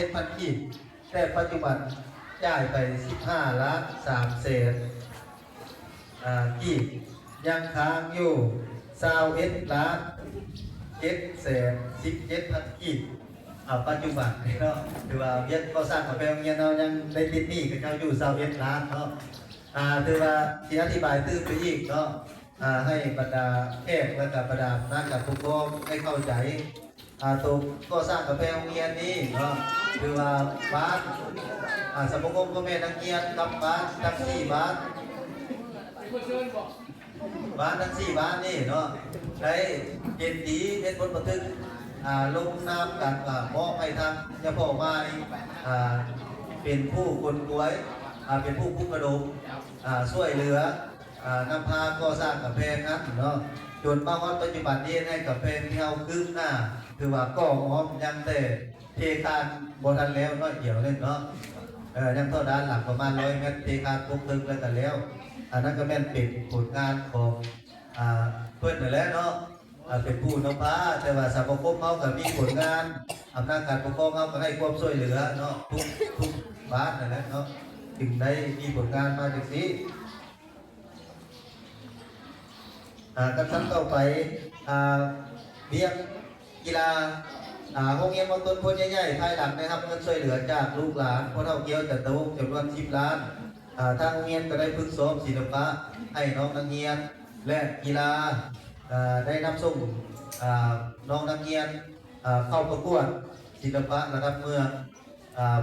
17,000 กีบแต่ปัจจุบันจ่ายไป15,300,000กีบยังค้างอยู่21,717,000 กีบปัจจุบันเนาะถือว่าเวียนก็สร้างกับแปลงเงี้ยเนาะยังได้ติดหนี้กับเจ้าอยู่21 ล้านเนาะถือว่าที่อธิบายตื้อไปอีกเนาะให้บรรดาแขกและกับบรรดานักการปกครองให้เข้าใจตัวก็สร้างกับแปลงเงี้ยนี้เนาะถือว่าบ้านสมุกก็แม่นักเรียนกับบ้านทั้ง4 บ้านทั้ง4 บ้านนี่เนาะได้เห็นดีเห็นบทบันทึกลงนามกันมอบให้ทางยาพ่อไม้เป็นผู้คนกวยเป็นผู้ผู้กระดมช่วยเหลือนำพาก่อสร้างกับแพงนั้นเนาะจนมาวันปัจจุบันนี้ให้กับแพงที่เอาคืบหน้าคือว่าก่ออ้อมยังแต่เทคานบทันแล้วน้อยเดียวเลยเนาะยังเท่าด้านหลังประมาณ100 เมตรเทคานปุ๊บตึงแล้วกันแล้วอันนั้นก็แม่นเป็นผลงานของเพื่อนนั่นแหละเนาะเป็นผู้นำพาแต่ว่าสังคมเขาก็มีผลงานอำนาจการปกครองเขาก็ให้ความช่วยเหลือเนาะทุกบ้านนั่นแหละเนาะถึงได้มีผลงานมาจากนี้กันทั้งต่อไปเรียกกีฬาโรงเรียนมต้นพลใหญ่ๆภายหลังนะครับเงินช่วยเหลือจากลูกหลานพ่อเฒ่าเกี้ยวจันทวงศ์จำนวน10 ล้านทางโรงเรียนก็ได้ฝึกซ้อมศิลปะให้น้องนักเรียนและกีฬาได้นำส่งน้องนักเรียนเข้าประกวดศิลปะระดับเมือง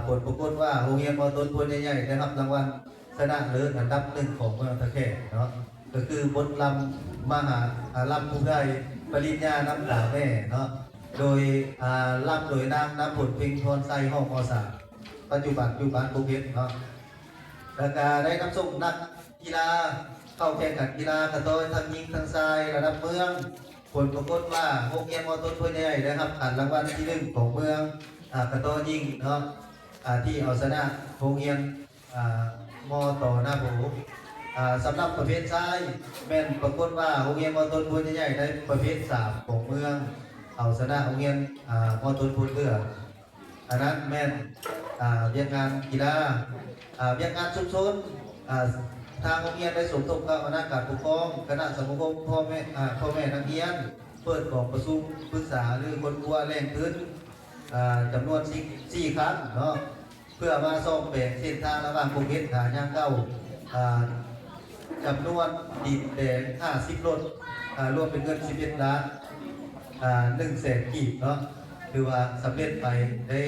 ผลปรากฏว่าโรงเรียนมต้นพลใหญ่ๆได้รับรางวัลชนะเลิศอันดับ1ของเมืองตะแคงเนาะก็คือบทลำมหาลำผู้ใดปริญญาน้ำหลาแม่เนาะโดยลำโดยนางน้ำผลพิงพรไซห้องม.3ปัจจุบันอยู่บ้านภูเก็ตเนาะแล้วก็ได้นำส่งนักกีฬาเข้าแข่งขันกีฬากระโดดทั้งยิงทั้งทรายระดับเมืองผลปรากฏว่าโรงเรียนมต้นพลใหญ่ได้รับรางวัลที่1ของเมืองกระโดดยิงเนาะที่เอาชนะโรงเรียนม.ต่อหน้าผูสำหรับประเภทชายแม่นปรากฏว่าโรงเรียนมต้นพลใหญ่ได้ประเภท3ของเมืองเอาชนะโรงเรียนมต้นพลเลืออันนั้นแม่นเรียนงานกีฬาเรียนงานชุมชนทางโรงเรียนได้สมทบกับคณะการปกครองคณะสมาคมพ่อแม่นักเรียนเปิดกล่องประชุมปรึกษาหรือคนกลัวแรงขึ้นจำนวน4 ครั้งเนาะเพื่อมาซ่อมแปลงเส้นทางระหว่างภูเก็ตหาย่างเก้าจำนวนดินแดง50 รถรวมเป็นเงิน11 ล้าน100,000 กีบเนาะคือว่าสำเร็จไปได้